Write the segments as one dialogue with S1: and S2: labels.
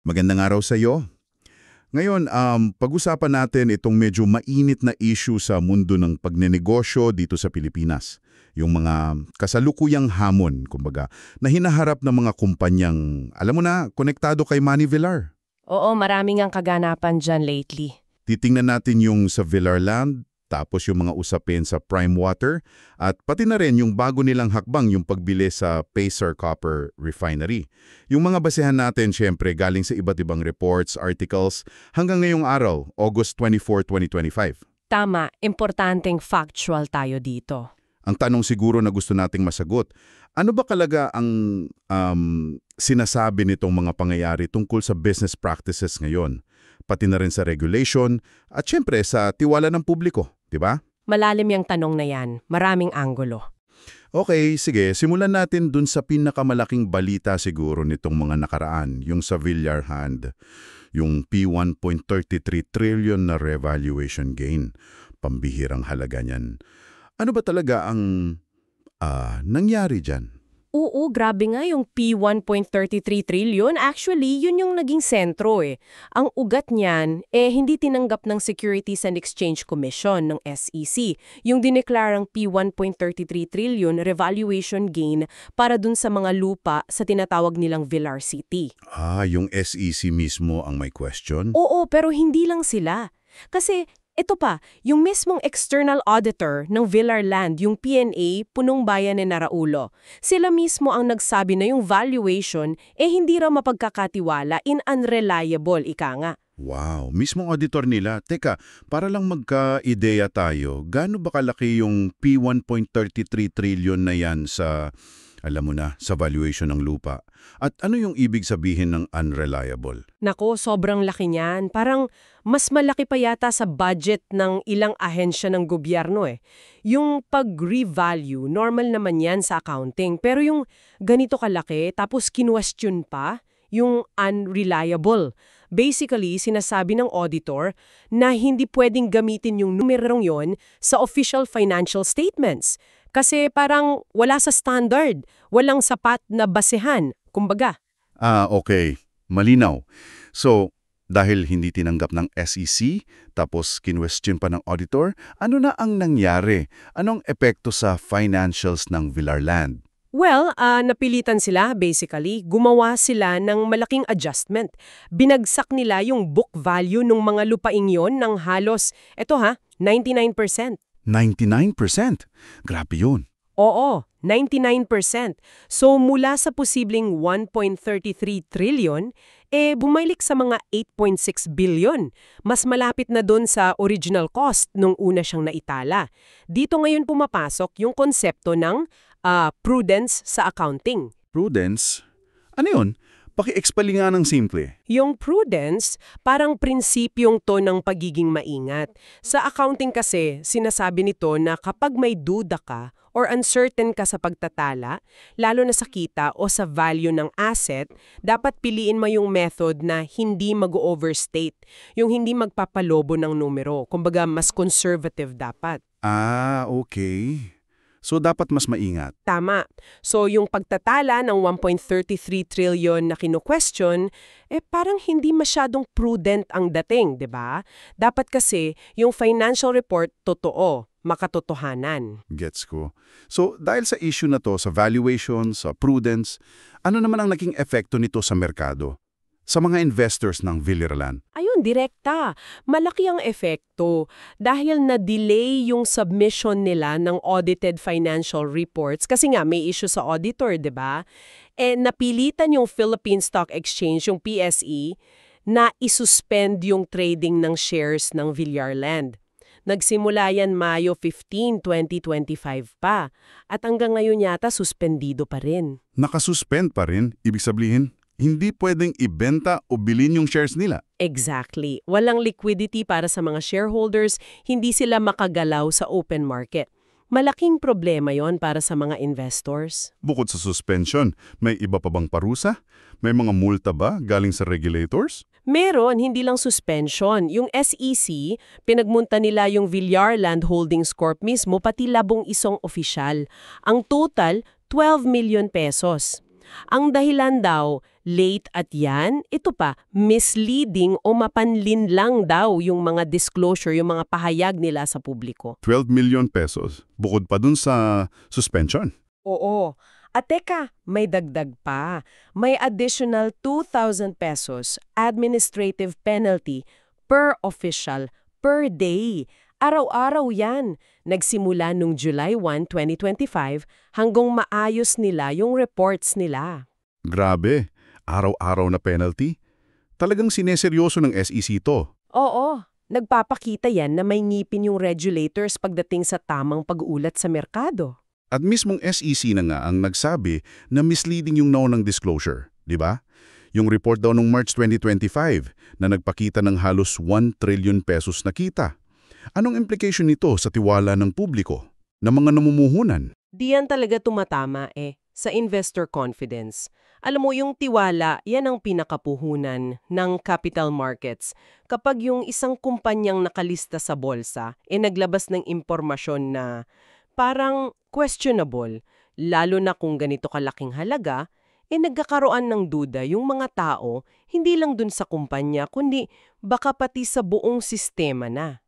S1: Magandang araw sa iyo. Ngayon, pag-usapan natin itong medyo mainit na issue sa mundo ng pagnenegosyo dito sa Pilipinas. Yung mga kasalukuyang hamon, kumbaga, na hinaharap ng mga kumpanyang, alam mo na, konektado kay Manny Villar.
S2: Oo, maraming ang kaganapan dyan lately.
S1: Titingnan natin yung sa Villarland, tapos yung mga usapin sa Prime Water, at pati na rin yung bago nilang hakbang yung pagbili sa Pacer Copper Refinery. Yung mga basehan natin, syempre, galing sa iba't ibang reports, articles, hanggang ngayong araw, August 24, 2025.
S2: Tama, importanteng factual tayo dito.
S1: Ang tanong siguro na gusto nating masagot, ano ba kalaga ang sinasabi nitong mga pangyayari tungkol sa business practices ngayon? Pati na rin sa regulation at syempre sa tiwala ng publiko, di ba?
S2: Malalim yung tanong na yan, maraming anggulo.
S1: Okay, sige, simulan natin dun sa pinakamalaking balita siguro nitong mga nakaraan, yung sa Villarland, yung P1.33 trillion na revaluation gain. Pambihirang halaga niyan. Ano ba talaga ang nangyari dyan?
S2: Oo, grabe nga yung P1.33 trillion. Actually, yun yung naging sentro eh. Ang ugat niyan, hindi tinanggap ng Securities and Exchange Commission ng SEC. Yung dineklarang P1.33 trillion revaluation gain para dun sa mga lupa sa tinatawag nilang Villar City.
S1: Yung SEC mismo ang may question?
S2: Oo, pero hindi lang sila. Kasi ito pa, yung mismong external auditor ng Villarland, yung PNA, punong bayan ni Naraulo. Sila mismo ang nagsabi na yung valuation hindi raw mapagkakatiwala in unreliable, ika nga.
S1: Wow, mismong auditor nila. Teka, para lang magka-ideya tayo, gaano ba kalaki yung P1.33 trillion na yan sa, alam mo na, sa valuation ng lupa? At ano yung ibig sabihin ng unreliable?
S2: Nako, sobrang laki niyan. Parang mas malaki pa yata sa budget ng ilang ahensya ng gobyerno eh. Yung pag-revalue, normal naman yan sa accounting. Pero yung ganito kalaki, tapos kinwestiyon pa, yung unreliable. Basically, sinasabi ng auditor na hindi pwedeng gamitin yung numerong yon sa official financial statements. Kasi parang wala sa standard, walang sapat na basehan, kumbaga.
S1: Okay. Malinaw. So, dahil hindi tinanggap ng SEC, tapos kinwestiyon pa ng auditor, ano na ang nangyari? Anong epekto sa financials ng Villarland?
S2: Well, napilitan sila basically. Gumawa sila ng malaking adjustment. Binagsak nila yung book value ng mga lupaing yon ng halos, 99%.
S1: 99%? Grabe yun.
S2: Oo, 99%. So mula sa posibleng 1.33 trillion, bumalik sa mga 8.6 billion. Mas malapit na doon sa original cost nung una siyang naitala. Dito ngayon pumapasok yung konsepto ng prudence sa accounting.
S1: Prudence? Ano yun? Paki-expali nga ng simple.
S2: Yung prudence, parang prinsipyong to ng pagiging maingat. Sa accounting kasi, sinasabi nito na kapag may duda ka or uncertain ka sa pagtatala, lalo na sa kita o sa value ng asset, dapat piliin mo yung method na hindi mag-overstate, yung hindi magpapalobo ng numero. Kumbaga, mas conservative dapat.
S1: Okay. So, dapat mas maingat.
S2: Tama. So, yung pagtatala ng 1.33 trillion na kino-question, parang hindi masyadong prudent ang dating, di ba? Dapat kasi, yung financial report, totoo, makatotohanan.
S1: Gets ko. So, dahil sa issue na to, sa valuation, sa prudence, ano naman ang naging epekto nito sa merkado? Sa mga investors ng Villarland?
S2: Ayun, direkta. Malaki ang epekto dahil na-delay yung submission nila ng audited financial reports kasi nga may issue sa auditor, di ba? Napilitan yung Philippine Stock Exchange, yung PSE, na isuspend yung trading ng shares ng Villarland. Nagsimula yan Mayo 15, 2025 pa. At hanggang ngayon yata suspendido pa rin.
S1: Nakasuspend pa rin? Ibig sabihin, hindi pwedeng ibenta o bilhin yung shares nila.
S2: Exactly. Walang liquidity para sa mga shareholders, hindi sila makagalaw sa open market. Malaking problema yon para sa mga investors.
S1: Bukod sa suspension, may iba pa bang parusa? May mga multa ba galing sa regulators?
S2: Meron, hindi lang suspension. Yung SEC, pinagmunta nila yung Villarland Holdings Corp mismo pati labong isang opisyal. Ang total, 12 million pesos. Ang dahilan daw, late at yan, ito pa, misleading o mapanlin lang daw yung mga disclosure, yung mga pahayag nila sa publiko.
S1: 12 million pesos, bukod pa dun sa suspension.
S2: Oo. At teka, may dagdag pa. May additional 2,000 pesos administrative penalty per official per day. Araw-araw yan. Nagsimula nung July 1, 2025 hanggang maayos nila yung reports nila.
S1: Grabe, araw-araw na penalty. Talagang sineseryoso ng SEC to.
S2: Oo. Nagpapakita yan na may ngipin yung regulators pagdating sa tamang pag-ulat sa merkado.
S1: At mismong SEC na nga ang nagsabi na misleading yung naunang disclosure, di ba? Yung report daw noong March 2025 na nagpakita ng halos 1 trillion pesos na kita. Anong implication nito sa tiwala ng publiko, ng mga namumuhunan?
S2: Diyan talaga tumatama sa investor confidence. Alam mo, yung tiwala, yan ang pinakapuhunan ng capital markets. Kapag yung isang kumpanyang nakalista sa bolsa, naglabas ng impormasyon na parang questionable, lalo na kung ganito kalaking halaga, nagkakaroon ng duda yung mga tao, hindi lang dun sa kumpanya, kundi baka pati sa buong sistema na.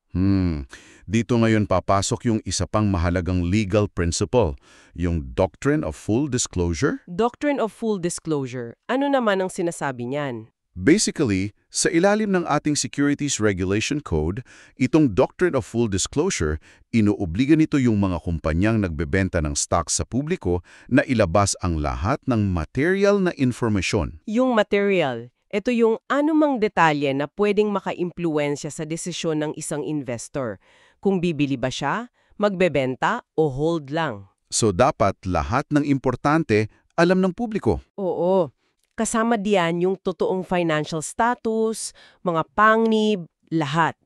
S1: Dito ngayon papasok yung isa pang mahalagang legal principle, yung Doctrine of Full Disclosure.
S2: Doctrine of Full Disclosure, ano naman ang sinasabi niyan?
S1: Basically, sa ilalim ng ating Securities Regulation Code, itong Doctrine of Full Disclosure, inuobliga nito yung mga kumpanyang nagbebenta ng stocks sa publiko na ilabas ang lahat ng material na informasyon.
S2: Yung material, ito yung anumang detalye na pwedeng maka-impluwensya sa desisyon ng isang investor. Kung bibili ba siya, magbebenta o hold lang.
S1: So dapat lahat ng importante alam ng publiko.
S2: Oo. Kasama diyan yung totoong financial status, mga pangnib, lahat.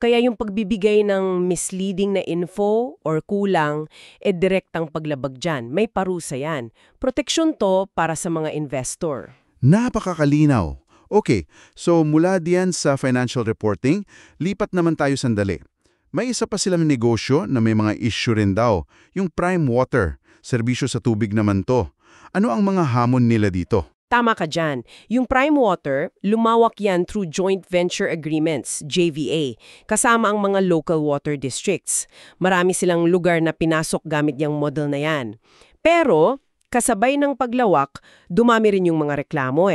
S2: Kaya yung pagbibigay ng misleading na info or kulang, direktang paglabag dyan. May parusa yan. Proteksyon to para sa mga investor.
S1: Napakakalinaw. Okay, so mula diyan sa financial reporting, lipat naman tayo sandali. May isa pa silang negosyo na may mga issue rin daw, yung Prime Water, serbisyo sa tubig naman to. Ano ang mga hamon nila dito?
S2: Tama ka dyan. Yung Prime Water, lumawak yan through Joint Venture Agreements, JVA, kasama ang mga local water districts. Marami silang lugar na pinasok gamit yung model na yan. Pero, kasabay ng paglawak, dumami rin yung mga reklamo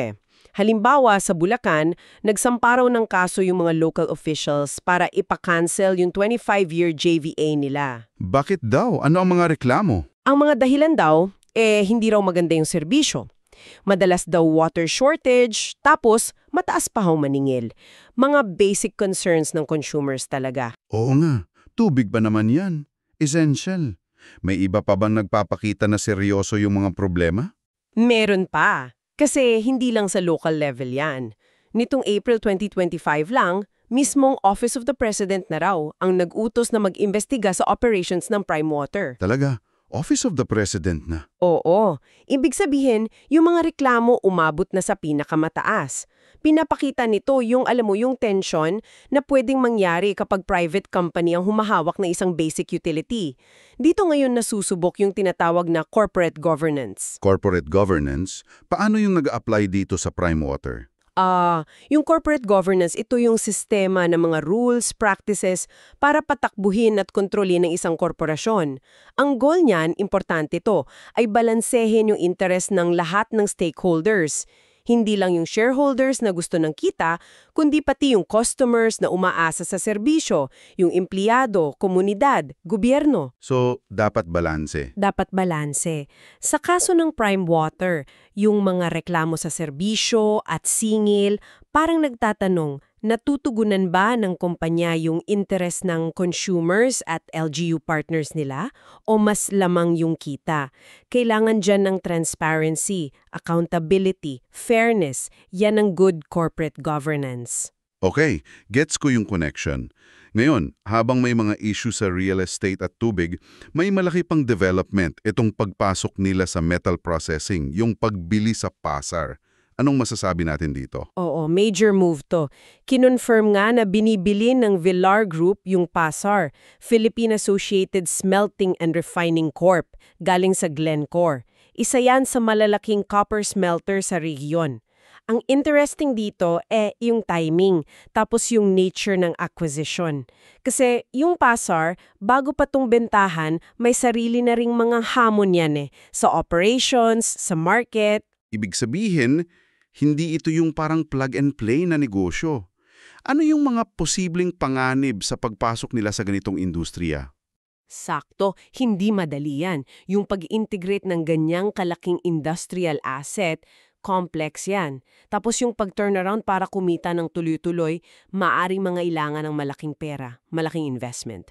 S2: Halimbawa, sa Bulacan, nagsamparaw ng kaso yung mga local officials para ipa-cancel yung 25-year JVA nila.
S1: Bakit daw? Ano ang mga reklamo?
S2: Ang mga dahilan daw, hindi raw maganda yung serbisyo. Madalas daw water shortage, tapos mataas pa raw maningil. Mga basic concerns ng consumers talaga.
S1: Oo nga, tubig ba naman yan? Essential. May iba pa bang nagpapakita na seryoso yung mga problema?
S2: Meron pa. Kasi hindi lang sa local level yan. Nitong April 2025 lang, mismong Office of the President na raw ang nag-utos na mag-imbestiga sa operations ng Prime Water.
S1: Talaga? Office of the President na?
S2: Oo. Ibig sabihin, yung mga reklamo umabot na sa pinakamataas. Pinapakita nito yung, alam mo, yung tension na pwedeng mangyari kapag private company ang humahawak na isang basic utility. Dito ngayon nasusubok yung tinatawag na corporate governance.
S1: Corporate governance? Paano yung nag-apply dito sa Prime Water?
S2: Yung corporate governance, ito yung sistema ng mga rules, practices para patakbuhin at kontrolin ng isang korporasyon. Ang goal niyan, importante to, ay balansehin yung interest ng lahat ng stakeholders. Hindi lang yung shareholders na gusto ng kita, kundi pati yung customers na umaasa sa serbisyo, yung empleyado, komunidad, gobyerno.
S1: So, dapat balanse.
S2: Dapat balanse. Sa kaso ng Prime Water, yung mga reklamo sa serbisyo at singil, parang nagtatanong, natutugunan ba ng kumpanya yung interest ng consumers at LGU partners nila o mas lamang yung kita? Kailangan dyan ng transparency, accountability, fairness. Yan ang good corporate governance.
S1: Okay, gets ko yung connection. Ngayon, habang may mga issue sa real estate at tubig, may malaki pang development itong pagpasok nila sa metal processing, yung pagbili sa pasar. Anong masasabi natin dito?
S2: Oo, major move to. Kinonfirm nga na binibili ng Villar Group yung PASAR, Philippine Associated Smelting and Refining Corp, galing sa Glencore. Isa yan sa malalaking copper smelter sa rehiyon. Ang interesting dito yung timing, tapos yung nature ng acquisition. Kasi yung PASAR, bago pa tong bentahan, may sarili na ring mga hamon yan sa operations, sa market.
S1: Ibig sabihin, hindi ito yung parang plug and play na negosyo. Ano yung mga posibleng panganib sa pagpasok nila sa ganitong industriya?
S2: Sakto, hindi madali yan. Yung pag-integrate ng ganyang kalaking industrial asset, complex yan. Tapos yung pag-turnaround para kumita ng tuloy-tuloy, maaring mangailangan ng malaking pera, malaking investment.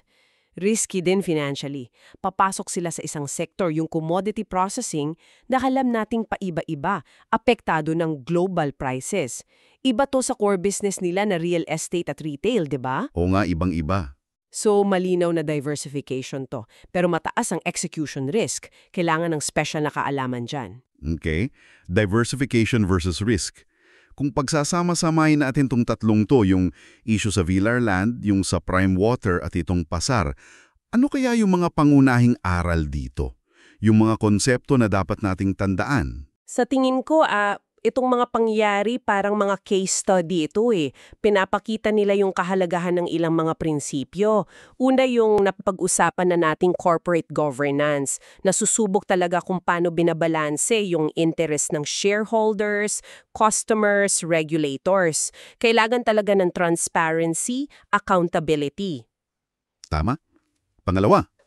S2: Risky din financially. Papasok sila sa isang sector, yung commodity processing, na alam nating paiba-iba, apektado ng global prices. Iba to sa core business nila na real estate at retail, di ba?
S1: O nga, ibang-iba.
S2: So, malinaw na diversification to. Pero mataas ang execution risk. Kailangan ng special na kaalaman dyan.
S1: Okay? Diversification versus risk. Kung pagsasama-samahin natin tong tatlong to, yung issue sa Villar Land, yung sa Prime Water at itong PASAR, ano kaya yung mga pangunahing aral dito? Yung mga konsepto na dapat nating tandaan?
S2: Sa tingin ko, itong mga pangyayari parang mga case study ito Pinapakita nila yung kahalagahan ng ilang mga prinsipyo. Una yung napag-usapan na nating corporate governance, na susubok talaga kung paano binabalanse yung interest ng shareholders, customers, regulators. Kailangan talaga ng transparency, accountability.
S1: Tama?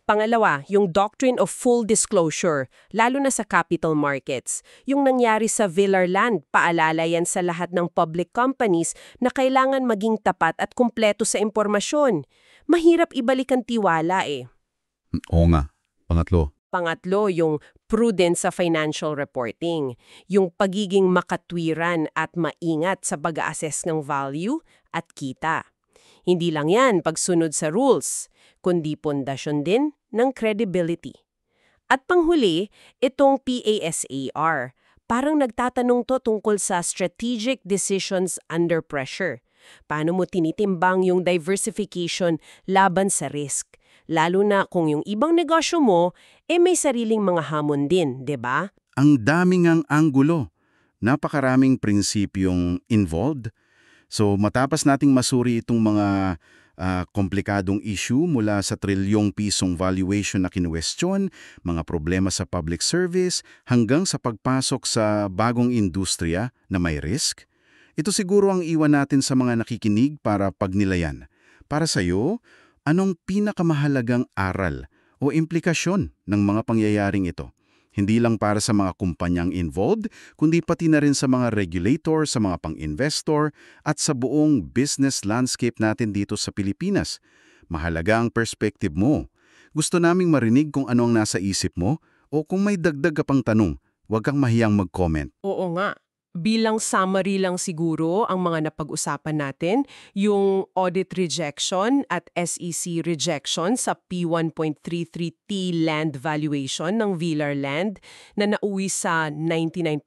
S1: Pangalawa,
S2: Yung doctrine of full disclosure, lalo na sa capital markets. Yung nangyari sa Villar Land, paalala yan sa lahat ng public companies na kailangan maging tapat at kumpleto sa impormasyon. Mahirap ibalik ang tiwala
S1: Oo nga.
S2: Pangatlo, yung prudence sa financial reporting. Yung pagiging makatwiran at maingat sa pag-assess ng value at kita. Hindi lang yan pagsunod sa rules, kundi pundasyon din ng credibility. At panghuli, itong PASAR. Parang nagtatanong to tungkol sa strategic decisions under pressure. Paano mo tinitimbang yung diversification laban sa risk? Lalo na kung yung ibang negosyo mo, may sariling mga hamon din, di ba?
S1: Ang daming ang anggulo. Napakaraming prinsipyong involved. So matapos nating masuri itong mga komplikadong issue mula sa trilyong pisong valuation na kinuwestiyon, mga problema sa public service, hanggang sa pagpasok sa bagong industriya na may risk, ito siguro ang iwan natin sa mga nakikinig para pagnilayan. Para sa'yo, anong pinakamahalagang aral o implikasyon ng mga pangyayaring ito? Hindi lang para sa mga kumpanyang involved, kundi pati na rin sa mga regulator, sa mga pang-investor, at sa buong business landscape natin dito sa Pilipinas. Mahalaga ang perspective mo. Gusto naming marinig kung ano ang nasa isip mo o kung may dagdag ka pang tanong, huwag kang mahiyang mag-comment.
S2: Oo nga. Bilang summary lang siguro ang mga napag-usapan natin, yung audit rejection at SEC rejection sa P1.33T land valuation ng Villar Land na nauwi sa 99%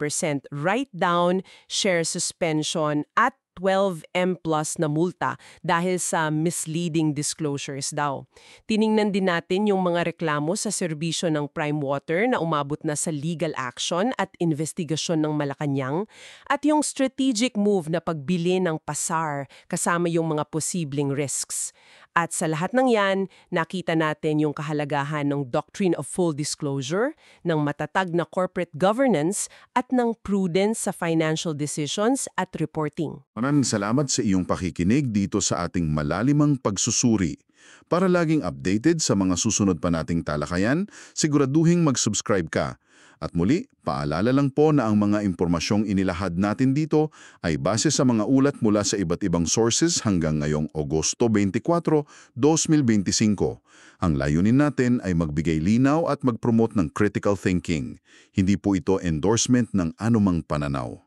S2: write-down, share suspension at 12M plus na multa dahil sa misleading disclosures daw. Tiningnan din natin yung mga reklamo sa serbisyo ng Prime Water na umabot na sa legal action at investigasyon ng Malacanang at yung strategic move na pagbili ng PASAR kasama yung mga posibleng risks. At sa lahat ng yan, nakita natin yung kahalagahan ng doctrine of full disclosure, ng matatag na corporate governance, at ng prudence sa financial decisions at reporting.
S1: Maraming salamat sa iyong pakikinig dito sa ating malalimang pagsusuri. Para laging updated sa mga susunod pa nating talakayan, siguraduhing mag-subscribe ka. At muli, paalala lang po na ang mga impormasyong inilahad natin dito ay base sa mga ulat mula sa iba't ibang sources hanggang ngayong Agosto 24, 2025. Ang layunin natin ay magbigay linaw at mag-promote ng critical thinking. Hindi po ito endorsement ng anumang pananaw.